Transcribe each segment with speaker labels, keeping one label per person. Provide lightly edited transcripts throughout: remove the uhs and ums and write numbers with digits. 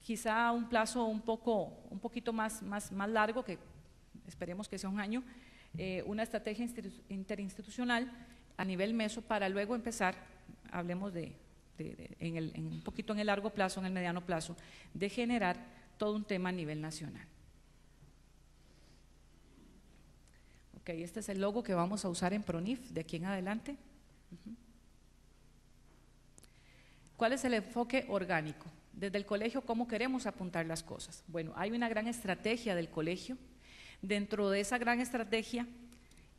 Speaker 1: quizá a un plazo un poquito más largo, que esperemos que sea un año, una estrategia interinstitucional a nivel meso para luego empezar, hablemos un poquito en el largo plazo, en el mediano plazo, de generar todo un tema a nivel nacional. Ok, este es el logo que vamos a usar en PRONIF de aquí en adelante. ¿Cuál es el enfoque orgánico? Desde el colegio, ¿cómo queremos apuntar las cosas? Bueno, hay una gran estrategia del colegio. Dentro de esa gran estrategia,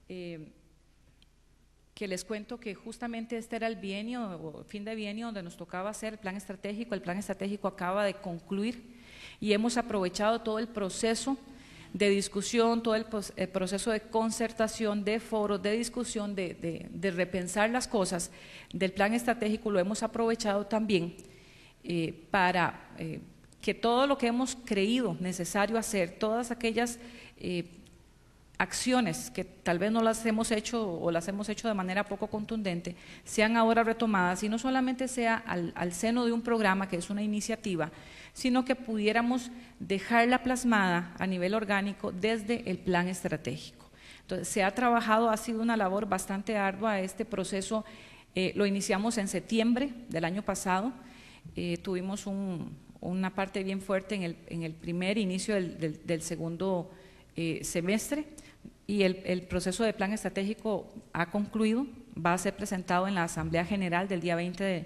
Speaker 1: que les cuento que justamente este era el bienio o fin de bienio donde nos tocaba hacer el plan estratégico acaba de concluir y hemos aprovechado todo el proceso de discusión, todo el proceso de concertación, de foros, de discusión, de repensar las cosas del plan estratégico, lo hemos aprovechado también para que todo lo que hemos creído necesario hacer, todas aquellas acciones que tal vez no las hemos hecho o las hemos hecho de manera poco contundente, sean ahora retomadas y no solamente sea al seno de un programa que es una iniciativa, sino que pudiéramos dejarla plasmada a nivel orgánico desde el plan estratégico. Entonces, se ha trabajado, ha sido una labor bastante ardua este proceso, lo iniciamos en septiembre del año pasado, tuvimos una parte bien fuerte en el primer inicio del segundo semestre y el proceso de plan estratégico ha concluido, va a ser presentado en la Asamblea General del día 20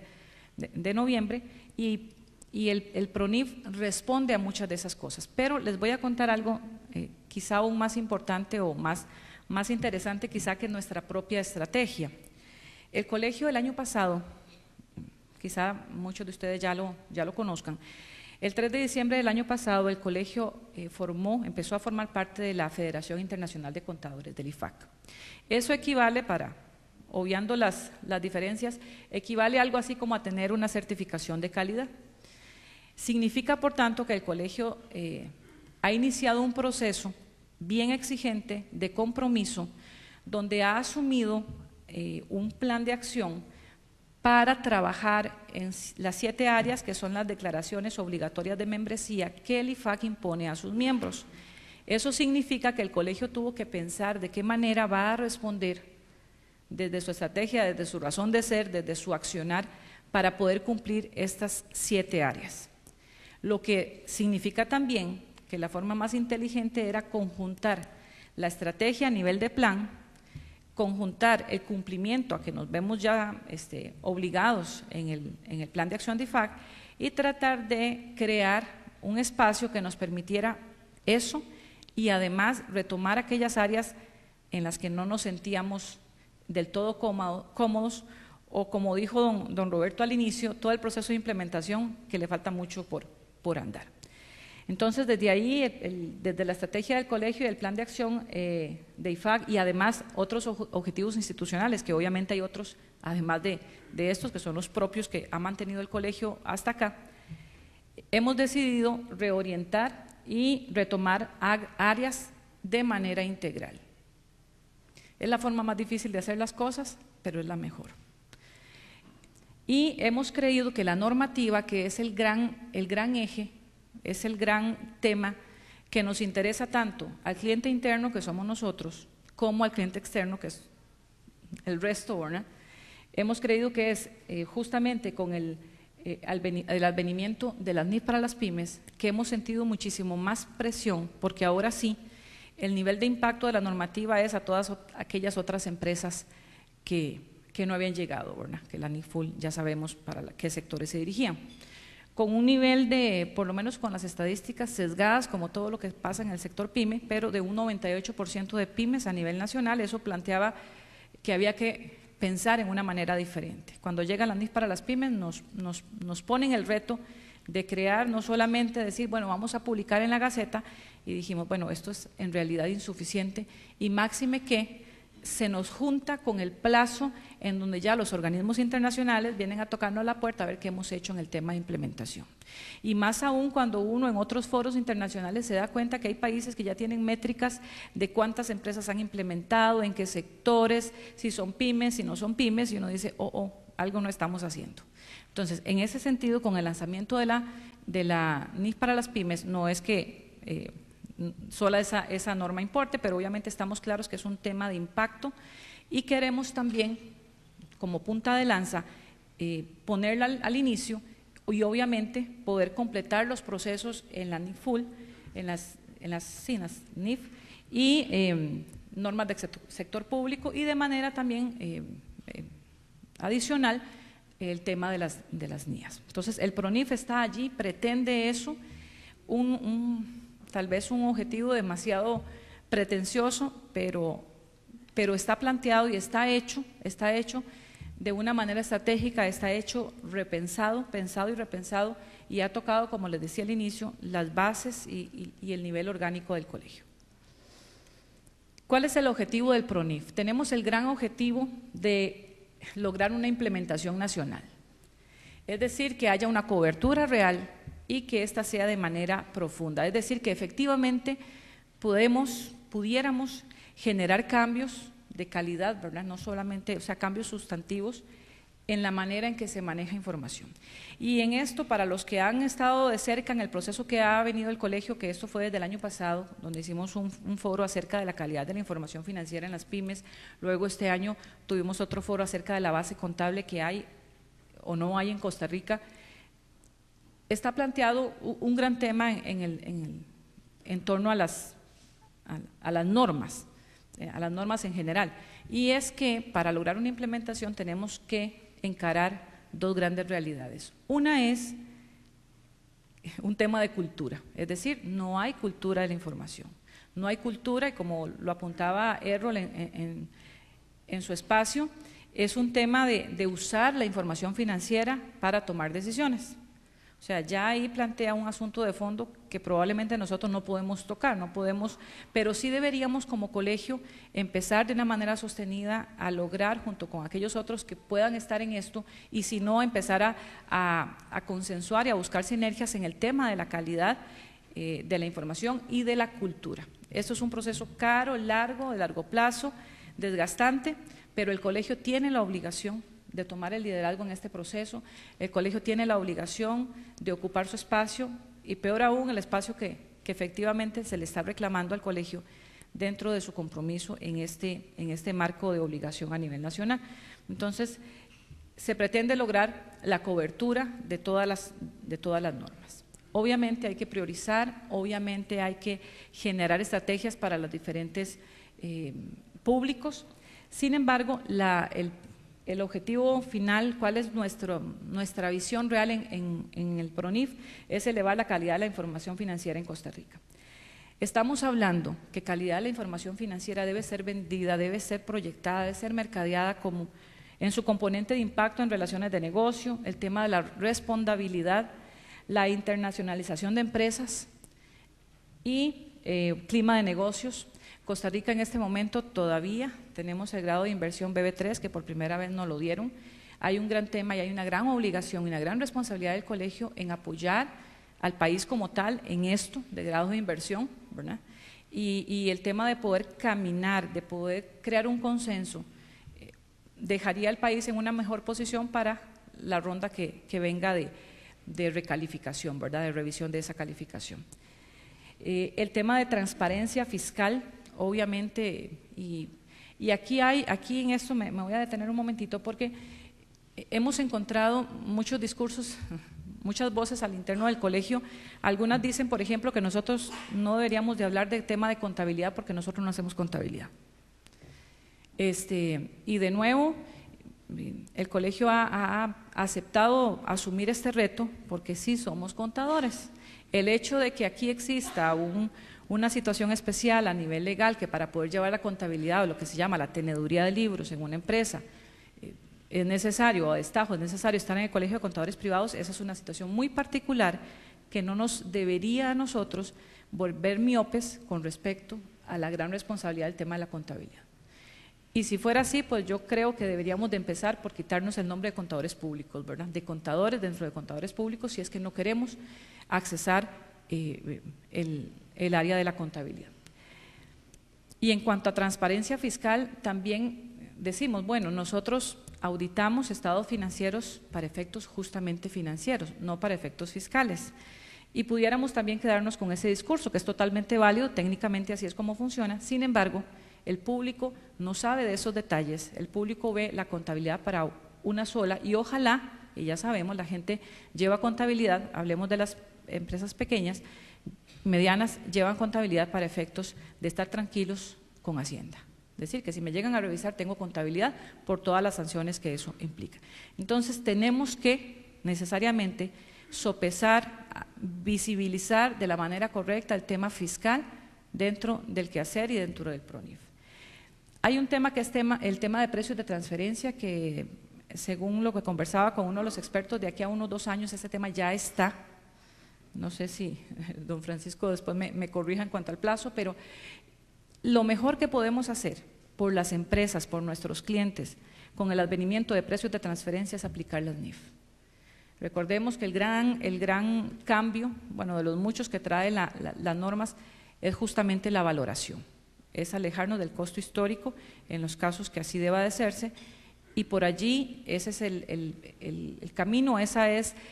Speaker 1: de noviembre y el PRONIF responde a muchas de esas cosas, pero les voy a contar algo quizá aún más importante o más interesante quizá que nuestra propia estrategia. El colegio el año pasado, quizá muchos de ustedes ya lo conozcan, el 3 de diciembre del año pasado el colegio empezó a formar parte de la Federación Internacional de Contadores, del IFAC. Eso equivale obviando las diferencias, equivale a algo así como a tener una certificación de calidad. Significa, por tanto, que el colegio ha iniciado un proceso bien exigente de compromiso, donde ha asumido un plan de acción para trabajar en las 7 áreas que son las declaraciones obligatorias de membresía que el IFAC impone a sus miembros. Eso significa que el colegio tuvo que pensar de qué manera va a responder desde su estrategia, desde su razón de ser, desde su accionar, para poder cumplir estas 7 áreas. Lo que significa también que la forma más inteligente era conjuntar la estrategia a nivel de plan, conjuntar el cumplimiento a que nos vemos ya obligados en el plan de acción de IFAC y tratar de crear un espacio que nos permitiera eso y además retomar aquellas áreas en las que no nos sentíamos del todo cómodos o como dijo don Roberto al inicio, todo el proceso de implementación que le falta mucho por andar. Entonces, desde ahí, desde la estrategia del colegio y el plan de acción de IFAC y además otros objetivos institucionales, que obviamente hay otros, además de estos, que son los propios que ha mantenido el colegio hasta acá, hemos decidido reorientar y retomar áreas de manera integral. Es la forma más difícil de hacer las cosas, pero es la mejor. Y hemos creído que la normativa, que es el gran eje, es el gran tema que nos interesa tanto al cliente interno, que somos nosotros, como al cliente externo, que es el resto, ¿verdad? Hemos creído que es justamente con el advenimiento de las NIF para las pymes que hemos sentido muchísimo más presión, porque ahora sí, el nivel de impacto de la normativa es a todas aquellas otras empresas que no habían llegado, ¿verdad? Que la NIF Full ya sabemos para qué sectores se dirigían. Con un nivel de, por lo menos con las estadísticas sesgadas, como todo lo que pasa en el sector PYME, pero de un 98% de pymes a nivel nacional, eso planteaba que había que pensar en una manera diferente. Cuando llega la NIF para las pymes nos ponen el reto de crear, no solamente decir, bueno, vamos a publicar en la Gaceta, y dijimos, bueno, esto es en realidad insuficiente, y máxime que se nos junta con el plazo en donde ya los organismos internacionales vienen a tocarnos la puerta a ver qué hemos hecho en el tema de implementación. Y más aún cuando uno en otros foros internacionales se da cuenta que hay países que ya tienen métricas de cuántas empresas han implementado, en qué sectores, si son pymes, si no son pymes, y uno dice, algo no estamos haciendo. Entonces, en ese sentido, con el lanzamiento de la NIF para las pymes, no es que sola esa norma importe, pero obviamente estamos claros que es un tema de impacto y queremos también, como punta de lanza, ponerla al inicio y obviamente poder completar los procesos en la NIF Full, en las NIF y normas del sector público y de manera también adicional el tema de las NIAs. Entonces, el PRONIF está allí, pretende eso, tal vez un objetivo demasiado pretencioso, pero está planteado y está hecho de una manera estratégica, está hecho pensado y repensado, y ha tocado, como les decía al inicio, las bases y el nivel orgánico del colegio. ¿Cuál es el objetivo del PRONIF? Tenemos el gran objetivo de lograr una implementación nacional, es decir, que haya una cobertura real y que ésta sea de manera profunda, es decir, que efectivamente pudiéramos generar cambios de calidad, ¿verdad? No solamente, o sea, cambios sustantivos en la manera en que se maneja información. Y en esto, para los que han estado de cerca en el proceso que ha venido el colegio, que esto fue desde el año pasado, donde hicimos un foro acerca de la calidad de la información financiera en las pymes, luego este año tuvimos otro foro acerca de la base contable que hay o no hay en Costa Rica. Está planteado un gran tema en torno a las normas en general, y es que para lograr una implementación tenemos que encarar dos grandes realidades. Una es un tema de cultura, es decir, no hay cultura de la información, no hay cultura, y como lo apuntaba Errol en su espacio, es un tema de usar la información financiera para tomar decisiones. O sea, ya ahí plantea un asunto de fondo que probablemente nosotros no podemos tocar, pero sí deberíamos como colegio empezar de una manera sostenida a lograr, junto con aquellos otros que puedan estar en esto, y si no, empezar a consensuar y a buscar sinergias en el tema de la calidad de la información y de la cultura. Esto es un proceso caro, largo, de largo plazo, desgastante, pero el colegio tiene la obligación de tomar el liderazgo en este proceso. El colegio tiene la obligación de ocupar su espacio, y peor aún, el espacio que efectivamente se le está reclamando al colegio dentro de su compromiso en este marco de obligación a nivel nacional. Entonces, se pretende lograr la cobertura de todas las normas. Obviamente hay que priorizar, obviamente hay que generar estrategias para los diferentes públicos. Sin embargo, el objetivo final, cuál es nuestra visión real en el PRONIF, es elevar la calidad de la información financiera en Costa Rica. Estamos hablando que calidad de la información financiera debe ser vendida, debe ser proyectada, debe ser mercadeada como en su componente de impacto en relaciones de negocio, el tema de la responsabilidad, la internacionalización de empresas y clima de negocios. Costa Rica en este momento todavía tenemos el grado de inversión BB3, que por primera vez nos lo dieron. Hay un gran tema y hay una gran obligación y una gran responsabilidad del colegio en apoyar al país como tal en esto de grados de inversión, ¿verdad? Y el tema de poder caminar, de poder crear un consenso, dejaría al país en una mejor posición para la ronda que venga de recalificación, ¿verdad? De revisión de esa calificación. El tema de transparencia fiscal, obviamente, y aquí en esto me voy a detener un momentito, porque hemos encontrado muchos discursos, muchas voces al interno del colegio. Algunas dicen, por ejemplo, que nosotros no deberíamos de hablar del tema de contabilidad porque nosotros no hacemos contabilidad. Y de nuevo, el colegio ha aceptado asumir este reto porque sí somos contadores. El hecho de que aquí exista una situación especial a nivel legal, que para poder llevar la contabilidad o lo que se llama la teneduría de libros en una empresa es necesario, o a destajo es necesario estar en el Colegio de Contadores Privados, esa es una situación muy particular que no nos debería a nosotros volver miopes con respecto a la gran responsabilidad del tema de la contabilidad. Y si fuera así, pues yo creo que deberíamos de empezar por quitarnos el nombre de contadores públicos, ¿verdad? De contadores dentro de contadores públicos, si es que no queremos accesar el área de la contabilidad. Y en cuanto a transparencia fiscal, también decimos, bueno, nosotros auditamos estados financieros para efectos justamente financieros, no para efectos fiscales. Y pudiéramos también quedarnos con ese discurso, que es totalmente válido, técnicamente así es como funciona. Sin embargo, el público no sabe de esos detalles, el público ve la contabilidad para una sola y ojalá, y ya sabemos, la gente lleva contabilidad, hablemos de las empresas pequeñas, medianas, llevan contabilidad para efectos de estar tranquilos con Hacienda. Es decir, que si me llegan a revisar tengo contabilidad por todas las sanciones que eso implica. Entonces tenemos que necesariamente sopesar, visibilizar de la manera correcta el tema fiscal dentro del quehacer y dentro del PRONIF. Hay un tema que es el tema de precios de transferencia que, según lo que conversaba con uno de los expertos, de aquí a unos 2 años ese tema ya está. No sé si don Francisco después me corrija en cuanto al plazo, pero lo mejor que podemos hacer por las empresas, por nuestros clientes, con el advenimiento de precios de transferencia es aplicar las NIF. Recordemos que el gran cambio, bueno, de los muchos que trae las normas, es justamente la valoración, es alejarnos del costo histórico en los casos que así deba de hacerse, y por allí ese es el camino,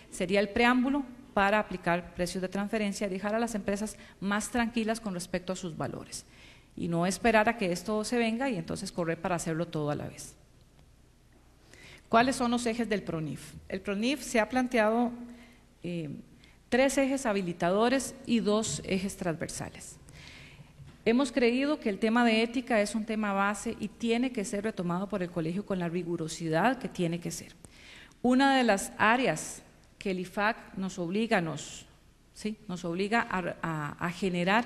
Speaker 1: sería el preámbulo para aplicar precios de transferencia y dejar a las empresas más tranquilas con respecto a sus valores, y no esperar a que esto se venga y entonces correr para hacerlo todo a la vez. ¿Cuáles son los ejes del PRONIF? El PRONIF se ha planteado 3 ejes habilitadores y 2 ejes transversales. Hemos creído que el tema de ética es un tema base y tiene que ser retomado por el colegio con la rigurosidad que tiene que ser. Una de las áreas que el IFAC nos obliga a generar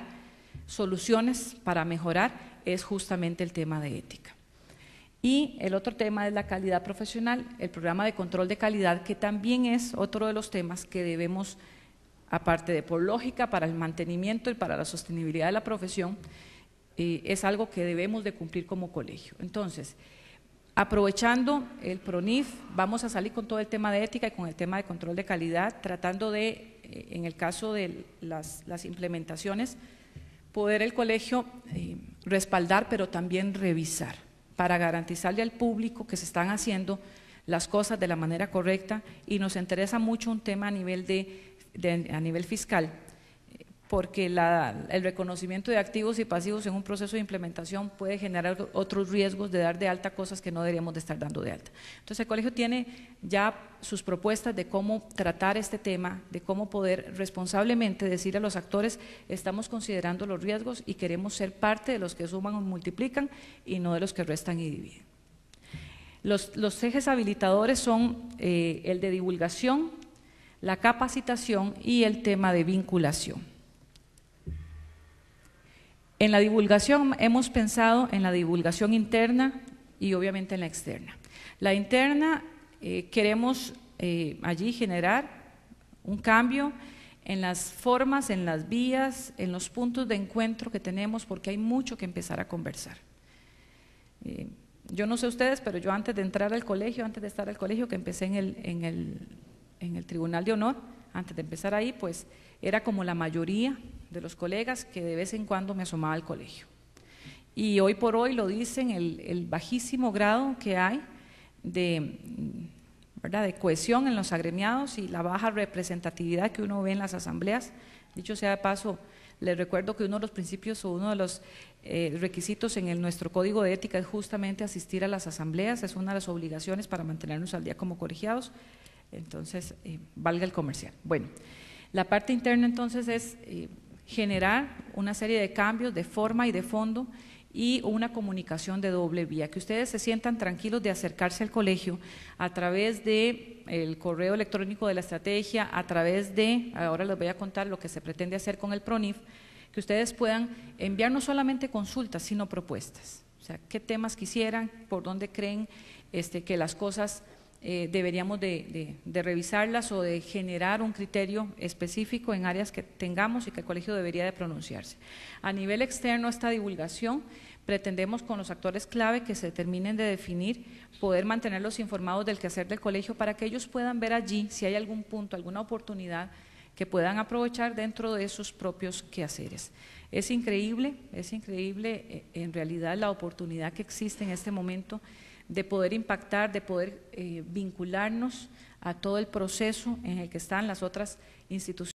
Speaker 1: soluciones para mejorar es justamente el tema de ética. Y el otro tema es la calidad profesional, el programa de control de calidad, que también es otro de los temas que debemos, aparte de por lógica, para el mantenimiento y para la sostenibilidad de la profesión, es algo que debemos de cumplir como colegio. Entonces, aprovechando el PRONIF, vamos a salir con todo el tema de ética y con el tema de control de calidad, tratando de, en el caso de las implementaciones, poder el colegio respaldar, pero también revisar, para garantizarle al público que se están haciendo las cosas de la manera correcta. Y nos interesa mucho un tema a nivel fiscal, porque el reconocimiento de activos y pasivos en un proceso de implementación puede generar otros riesgos de dar de alta cosas que no deberíamos de estar dando de alta. Entonces el colegio tiene ya sus propuestas de cómo tratar este tema, de cómo poder responsablemente decir a los actores: estamos considerando los riesgos y queremos ser parte de los que suman o multiplican y no de los que restan y dividen. Los ejes habilitadores son el de divulgación, la capacitación y el tema de vinculación. En la divulgación hemos pensado en la divulgación interna y obviamente en la externa. La interna, queremos allí generar un cambio en las formas, en las vías, en los puntos de encuentro que tenemos, porque hay mucho que empezar a conversar. Yo no sé ustedes, pero yo antes de entrar al colegio, antes de estar al colegio, que empecé en el Tribunal de Honor, antes de empezar ahí, pues era como la mayoría de los colegas que de vez en cuando me asomaba al colegio. Y hoy por hoy lo dicen, el bajísimo grado que hay de cohesión en los agremiados y la baja representatividad que uno ve en las asambleas. Dicho sea de paso, les recuerdo que uno de los principios o uno de los requisitos en nuestro código de ética es justamente asistir a las asambleas, es una de las obligaciones para mantenernos al día como colegiados. Entonces, valga el comercial. Bueno, la parte interna entonces es generar una serie de cambios de forma y de fondo y una comunicación de doble vía, que ustedes se sientan tranquilos de acercarse al colegio a través del correo electrónico de la estrategia, a través ahora les voy a contar lo que se pretende hacer con el PRONIF, que ustedes puedan enviar no solamente consultas, sino propuestas. O sea, qué temas quisieran, por dónde creen que las cosas deberíamos de revisarlas o de generar un criterio específico en áreas que tengamos y que el colegio debería de pronunciarse. A nivel externo, esta divulgación pretendemos con los actores clave que se terminen de definir, poder mantenerlos informados del quehacer del colegio para que ellos puedan ver allí si hay algún punto, alguna oportunidad que puedan aprovechar dentro de sus propios quehaceres. Es increíble en realidad la oportunidad que existe en este momento de poder impactar, de poder vincularnos a todo el proceso en el que están las otras instituciones.